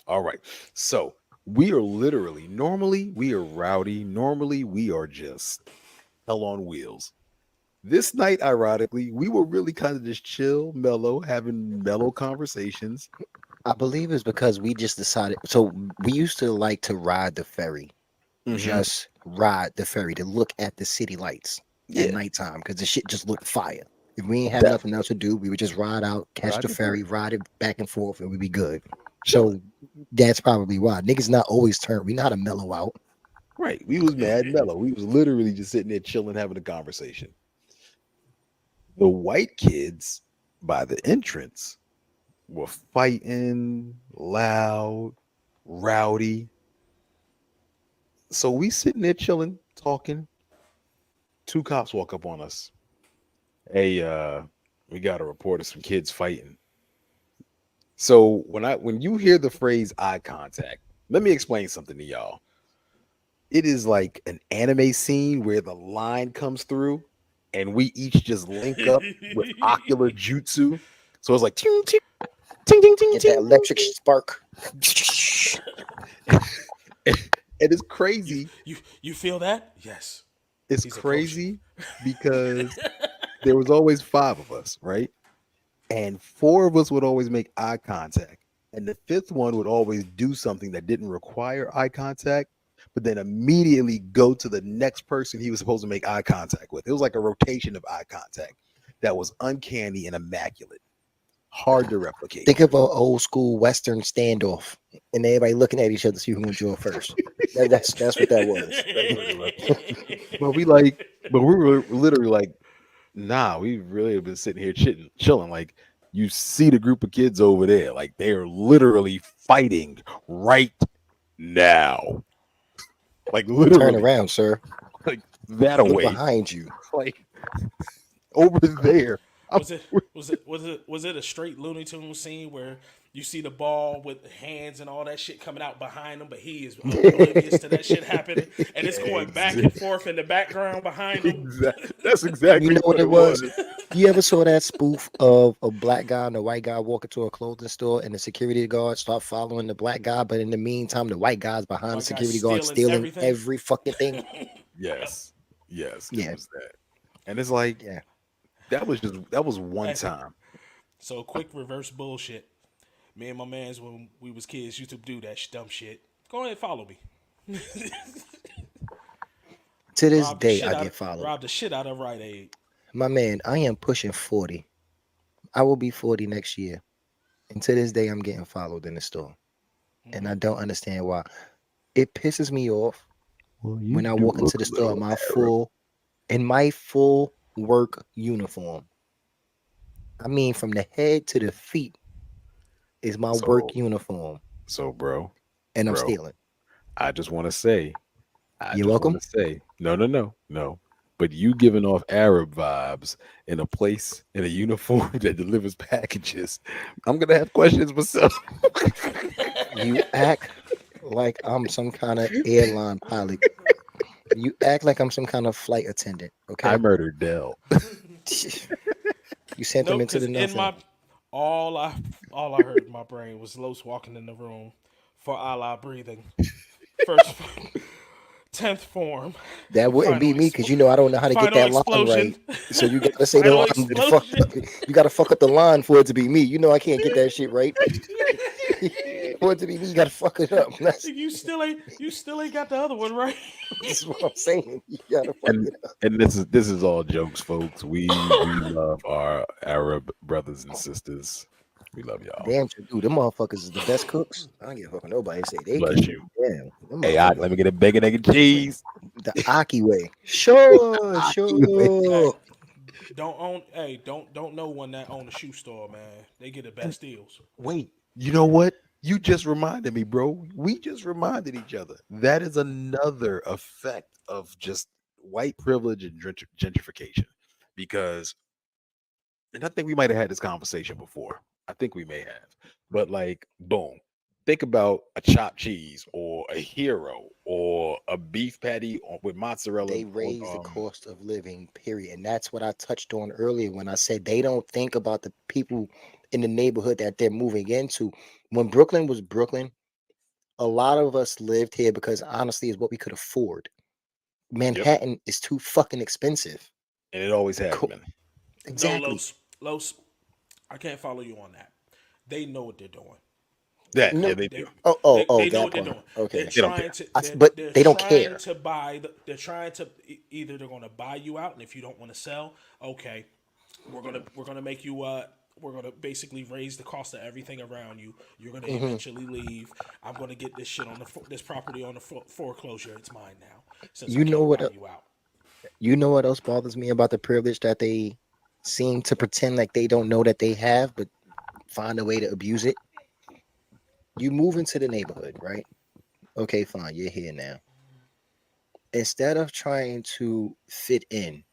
All right. So we are literally, normally we are rowdy. Normally we are just hell on wheels. This night, ironically, we were really kind of just chill, mellow, having mellow conversations. I believe it's because we just decided. So we used to like to ride the ferry, Mhm. just ride the ferry to look at the city lights at Yeah, nighttime because the shit just looked fire. If we ain't have definitely. nothing else to do, we would just ride out, catch Ride the the ferry, ferry. ride it back and forth, and we'd be good. Chilling. So that's probably why niggas not always turn. We know how to mellow out. Right. We was mad mellow. We was literally just sitting there chilling, having a conversation. The white kids by the entrance were fighting, loud, rowdy. So we sitting there chilling, talking. Two cops walk up on us. Hey, we got a report of some kids fighting. So when you hear the phrase eye contact, let me explain something to y'all. It is like an anime scene where the line comes through and we each just link up with ocular jutsu. So it's like ting ting ting ting ting Get that ting. electric spark. And it's crazy. You feel that? Yes. It's He's approaching. crazy because there was always five of us, right? And four of us would always make eye contact. And the fifth one would always do something that didn't require eye contact, but then immediately go to the next person he was supposed to make eye contact with. It was like a rotation of eye contact that was uncanny and immaculate, hard to replicate. Think of an old school Western standoff, and everybody looking at each other to see who can draw first. That's what that was. But we were literally like, nah, we really have been sitting here chilling. Like, you see the group of kids over there, like they are literally fighting right now. Like Turn literally, around, sir. like that Look away, behind you. like over there. Was it a straight Looney Tunes scene where you see the ball with hands and all that shit coming out behind him, but he is oblivious to that shit happening, and it's going back and forth in the background behind him? That's exactly You know what what it it was? was. You ever saw that spoof of a black guy and a white guy walk into a clothing store and the security guard start following the black guy, but in the meantime, the white guy's behind the White guy security guard stealing stealing everything. every fucking thing? Yes, yes, Yeah. it was that. And it's like Yeah. that was one Hey. time. So quick reverse bullshit. Me and my mans when we was kids used to do that dumb shit. Go ahead and follow me. To this Rob the day, shit I out get of, followed. rob the shit out of Rite Aid. My man, I am pushing 40. I will be 40 next year. And to this day, I'm getting followed in the store. And I don't understand why. It pisses me off when I walk into the store in my full work uniform. I mean, from the head to the feet is my work uniform, So, bro, and I'm bro, stealing. I just want to say, You're welcome. no. But you giving off Arab vibes in a uniform that delivers packages. I'm gonna have questions myself. You act like I'm some kind of airline pilot. You act like I'm some kind of flight attendant. Okay. I murdered Dell. You sent them Nope, into because the nothing. all I heard in my brain was Los walking in the room for Allah breathing. First, 10th form. That wouldn't be Final, me because you know I don't know how to get final that line right. explosion. So you gotta say the Final line with the fuck explosion. up. You gotta fuck up the line for it to be me. You know I can't get that shit right. For it to be me, you gotta fuck it up. That's You still ain't got the other one right. this is what I'm saying. You gotta fuck And it up. and this is all jokes, folks. We love our Arab brothers and sisters. We love y'all. Damn, dude, them motherfuckers is the best cooks. I don't give a fuck what nobody say they Bless can. you. Damn, them Hey, motherfuckers let me get a bacon, egg, and cheese. the Aki way. Sure, Aki sure. Don't know one that own a shoe store, man. They get the best deals. Wait, you know what? You just reminded me, bro. We just reminded each other. That is another effect of just white privilege and gentrification. Because, and I think we might have had this conversation before. I think we may have. But like, boom. Think about a chopped cheese or a hero or a beef patty with mozzarella. They raise the cost of living, period. And that's what I touched on earlier when I said they don't think about the people in the neighborhood that they're moving into. When Brooklyn was Brooklyn, a lot of us lived here because honestly is what we could afford. Manhattan is too fucking expensive. And it always has been. Exactly. No, Los, I can't follow you on that. They know what they're doing. That No, yeah, they do. They that know what part. they're doing. Okay. They're They don't trying care. to, But they're they don't trying care. to buy. They're trying to either they're going to buy you out, and if you don't want to sell, okay, we're gonna make you. We're gonna basically raise the cost of everything around you. You're gonna eventually leave. I'm gonna get this shit on this property on the foreclosure. It's mine now. Since You I know can't what? buy you out. You know what else bothers me about the privilege that they seem to pretend like they don't know that they have, but find a way to abuse it? You move into the neighborhood, right? Okay, fine, you're here now. Instead of trying to fit in,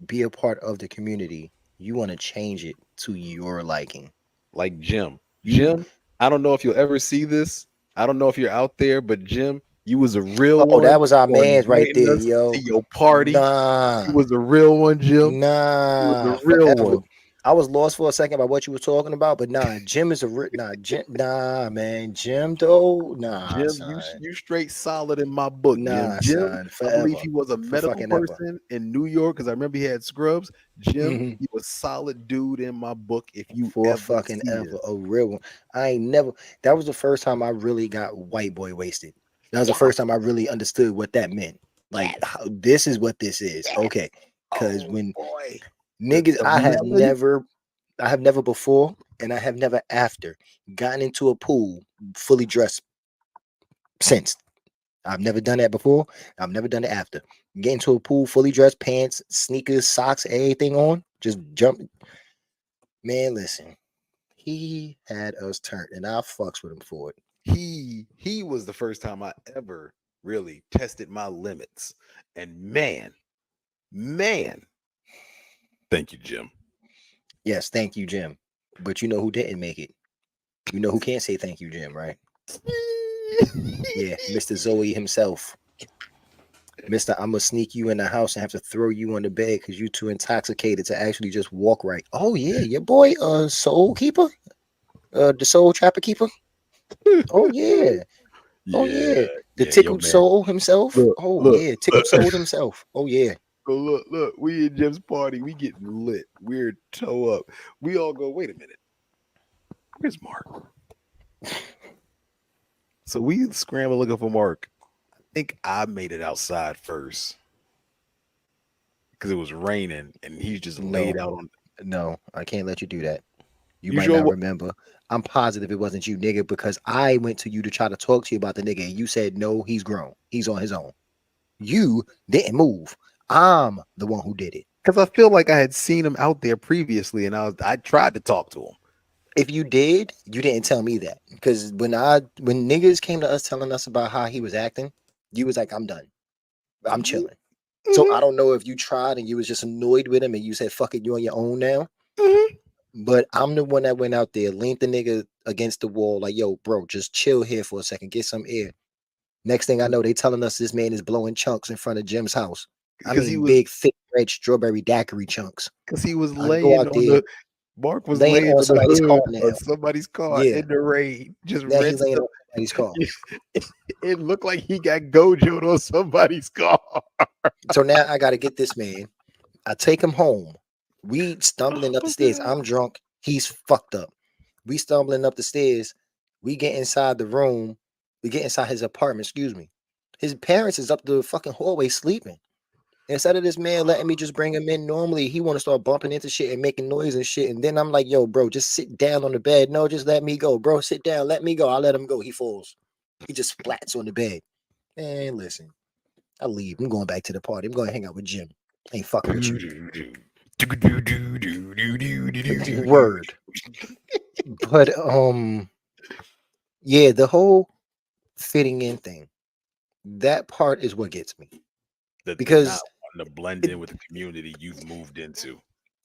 be a part of the community, you want to change it to your liking. Like Jim. Jim, I don't know if you'll ever see this. I don't know if you're out there, but Jim, you was a real Oh, one. that was our for man's right inviting there, us yo. to your party. Nah, You was a real one, Jim. You was nah, a real forever. one. I was lost for a second about what you were talking about, but nah, Jim is nah, man, Jim though, nah, Jim, son, you straight solid in my book, Jim. nah, Jim, son, I believe forever, he was a for medical fucking ever. person in New York because I remember he had scrubs. Jim, Mhm. he was solid dude in my book. If you For ever fucking see ever, this. a real one. I ain't never. That was the first time I really got white boy wasted. That was the first time I really understood what that meant. Like, this is what this is. Okay, because Oh when boy. niggas, The I melody? have never before, and I have never after gotten into a pool fully dressed since. I've never done that before. I've never done it after. Get into a pool fully dressed, pants, sneakers, socks, everything on, just jump. Man, listen, he had us turned, and I fucks with him for it. He was the first time I ever really tested my limits. And man, thank you, Jim. Yes, thank you, Jim. But you know who didn't make it? You know who can't say thank you, Jim, right? Yeah, Mr. Zoe himself. Mr. I'm gonna sneak you in the house and have to throw you on the bed because you're too intoxicated to actually just walk right. Oh yeah, your boy, Soul Keeper, the Soul Trapper Keeper. Oh yeah, oh yeah, the yo, Tickled man. Soul himself. Look, Oh yeah, Tickled Soul himself. Oh yeah. So look, we in Jim's party, we getting lit. We're toe up. We all go, wait a minute. Where's Mark? So we scramble looking for Mark. I think I made it outside first because it was raining and he's just laid out on. No, I can't let you do that. You You might sure not what- remember. I'm positive it wasn't you, nigga, because I went to you to try to talk to you about the nigga, and you said no, he's grown. He's on his own. You didn't move. I'm the one who did it. Because I feel like I had seen him out there previously, and I tried to talk to him. If you did, you didn't tell me that. Because when niggas came to us telling us about how he was acting, you was like, I'm done. I'm chilling. So I don't know if you tried and you was just annoyed with him and you said, fuck it, you on your own now. But I'm the one that went out there, leaned the nigga against the wall, like, yo, bro, just chill here for a second, get some air. Next thing I know, they telling us this man is blowing chunks in front of Jim's house. I Because he mean, was big, thick, red strawberry daiquiri chunks. because he was I go laying out on there. Mark was laying laying on on the somebody's car hood now. of somebody's car Yeah. in the rain, just Now he rinsed laying up. on somebody's car. It looked like he got gojoed on somebody's car. So now I got to get this man. I take him home. We stumbling up the stairs. I'm drunk. He's fucked up. We stumbling up the stairs. We get inside the room. We get inside his apartment. Excuse me. His parents is up the fucking hallway sleeping. Instead of this man letting me just bring him in normally, he want to start bumping into shit and making noise and shit. And then I'm like, yo, bro, just sit down on the bed. No, just let me go. Bro, sit down. Let me go. I'll let him go. He falls. He just splats on the bed. Man, listen. I leave. I'm going back to the party. I'm going to hang out with Jim. Ain't fucking with you. Word. But yeah, the whole fitting in thing. That part is what gets me. Because not wanting to blend in with the community you've moved into.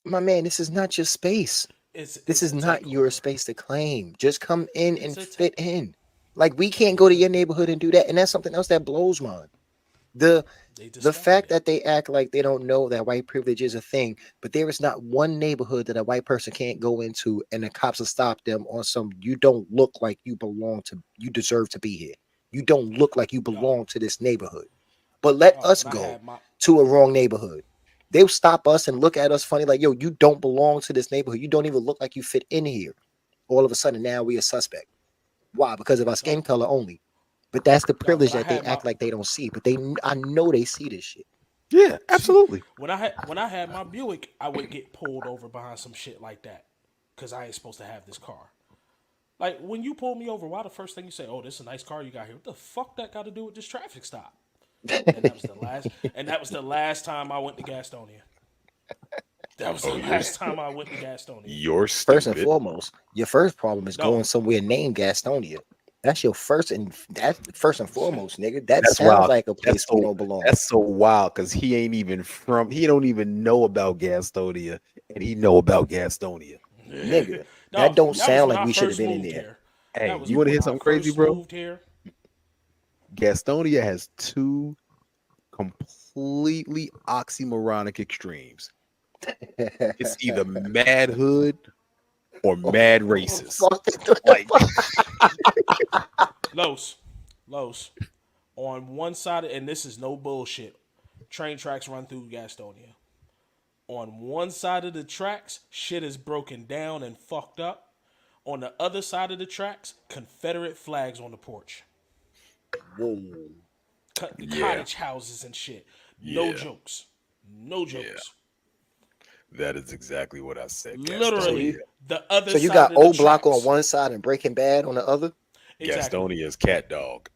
My man, this is not your space. This is not your space to claim. Just come in and fit in. Like, we can't go to your neighborhood and do that. And that's something else that blows mine. The fact that they act like they don't know that white privilege is a thing, but there is not one neighborhood that a white person can't go into and the cops will stop them on some, you don't look like you belong to, you deserve to be here. You don't look like you belong to this neighborhood. But let us go to a wrong neighborhood. They'll stop us and look at us funny like, yo, you don't belong to this neighborhood. You don't even look like you fit in here. All of a sudden, now we a suspect. Why? Because of our skin color only. But that's the privilege that they act like they don't see. But I know they see this shit. Yeah, absolutely. When I had my Buick, I would get pulled over behind some shit like that because I ain't supposed to have this car. Like, when you pull me over, why the first thing you say, "Oh, this is a nice car you got here"? What the fuck that got to do with this traffic stop? And that was the last. And that was the last time I went to Gastonia. That was the last time I went to Gastonia. You're stupid. First and foremost, your first problem is going somewhere named Gastonia. That's your first and foremost, nigga. That sounds wild. like a place we don't belong. That's so wild because he ain't even from. He don't even know about Gastonia, and he know about Gastonia. Nigga, that don't sound like we should have been in there. Hey, you want to hear something crazy, bro? Gastonia has two completely oxymoronic extremes. It's either mad hood or mad racist. Like, Los. On one side, and this is no bullshit, train tracks run through Gastonia. On one side of the tracks, shit is broken down and fucked up. On the other side of the tracks, Confederate flags on the porch. Whoa. Cottage houses and shit. No jokes. Yeah. That is exactly what I said. Literally, the other. So you got O Block on one side and Breaking Bad on the other. Exactly. Gastonia is cat dog.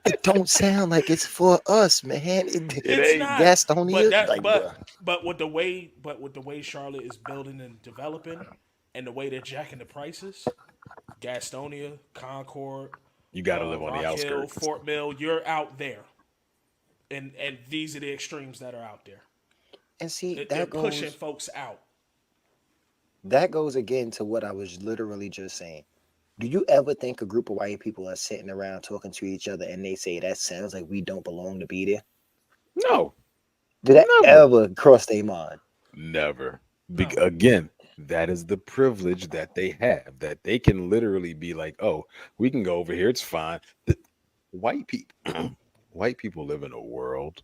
It don't sound like it's for us, man. It's not Gastonia. But with the way Charlotte is building and developing, and the way they're jacking the prices, Gastonia, Concord, you got to live on the outskirts. Fort Mill, you're out there. And these are the extremes that are out there. And see, they're pushing folks out. That goes again to what I was literally just saying. Do you ever think a group of white people are sitting around talking to each other and they say that sounds like we don't belong to be there? No. Did that ever cross their mind? Never. Again, that is the privilege that they have, that they can literally be like, oh, we can go over here. It's fine. White people live in a world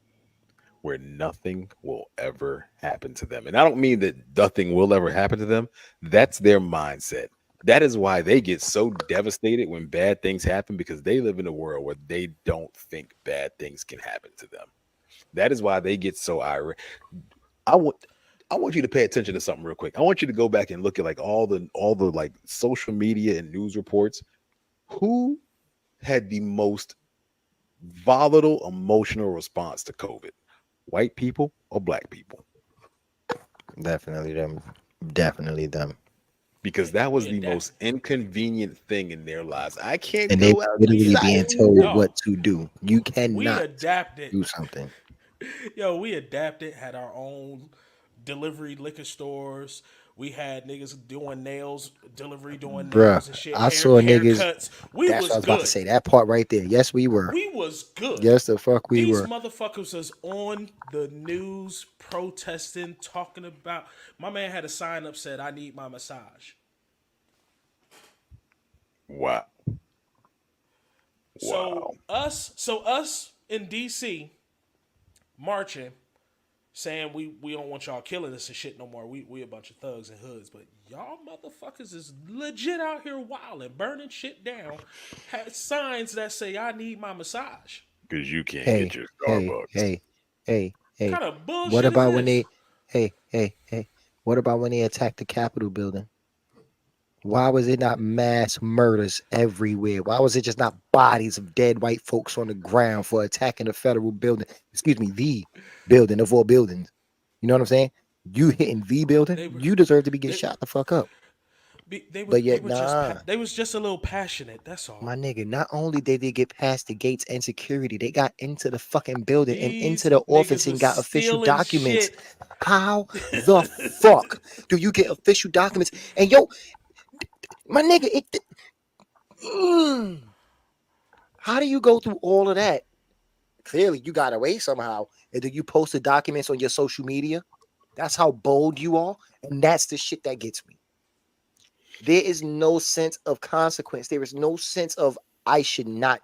where nothing will ever happen to them. And I don't mean that nothing will ever happen to them. That's their mindset. That is why they get so devastated when bad things happen, because they live in a world where they don't think bad things can happen to them. That is why they get so irate. I want you to pay attention to something real quick. I want you to go back and look at like all the like social media and news reports. Who had the most volatile emotional response to COVID? White people or black people? Definitely them. Because that was the most inconvenient thing in their lives. I can't and go they out literally being told what to do. You cannot do something. Yo, we adapted, had our own delivery liquor stores. We had niggas doing nails, delivery doing Bruh, nails and shit. I saw niggas. Haircuts. We That's what was I was about to good. say. That part right there. Yes, we were. We was good. Yes, the fuck we These were. motherfuckers was on the news protesting, talking about. My man had a sign up said, "I need my massage." Wow. So us in DC marching, saying we don't want y'all killing us and shit no more. We a bunch of thugs and hoods, but y'all motherfuckers is legit out here wilding, burning shit down. Had signs that say I need my massage. Because you can't Hey, get your hey, Starbucks. hey. What kind of bullshit What about is when this? they? Hey. What about when they attacked the Capitol building? Why was it not mass murders everywhere? Why was it just not bodies of dead white folks on the ground for attacking the federal building? Excuse me, the building of all buildings. You know what I'm saying? You hitting the building, They were you deserve to be getting they, shot the fuck up. they But they yet, were just nah, they was just a little passionate. That's all. my nigga. Not only did they get past the gates and security, they got into the fucking building and into These the office niggas and was got official stealing documents. shit. How the fuck do you get official documents? And yo, my nigga, how do you go through all of that? Clearly, you got away somehow, and then you post the documents on your social media. That's how bold you are, and that's the shit that gets me. There is no sense of consequence. There is no sense of I should not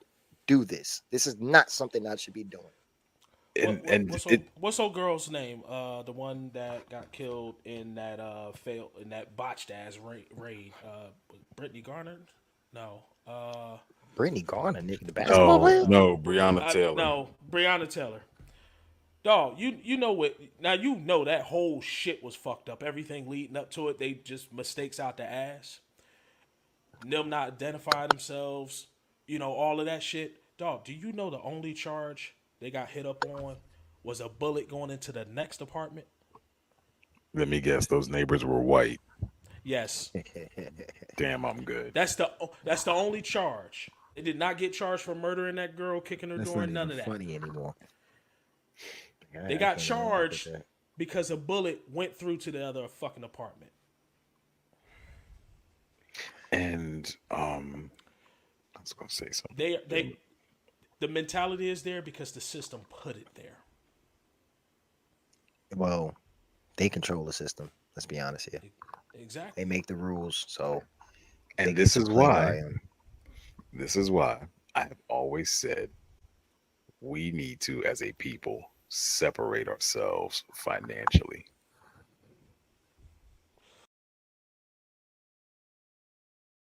do this. This is not something I should be doing. What's old girl's name? The one that got killed in that botched ass raid. Brittany Garner? No. Brittany Garner, nigga, the basketball player. No, Breonna Taylor. No, Breonna Taylor. Dog, you know what? Now you know that whole shit was fucked up. Everything leading up to it, they just mistakes out the ass. Them not identifying themselves. You know all of that shit. Dog, do you know the only charge they got hit up on was a bullet going into the next apartment? Let me guess, those neighbors were white. Yes, Damn, I'm good. that's the only charge. They did not get charged for murdering that girl, kicking her That's door, not none even of that. funny anymore. They I got can't even look at charged that. because a bullet went through to the other fucking apartment. And I was gonna say something. The mentality is there because the system put it there. Well, they control the system. Let's be honest here. Exactly. They make the rules, so. And they this get is to play why. by 'em. This is why I have always said we need to, as a people, separate ourselves financially.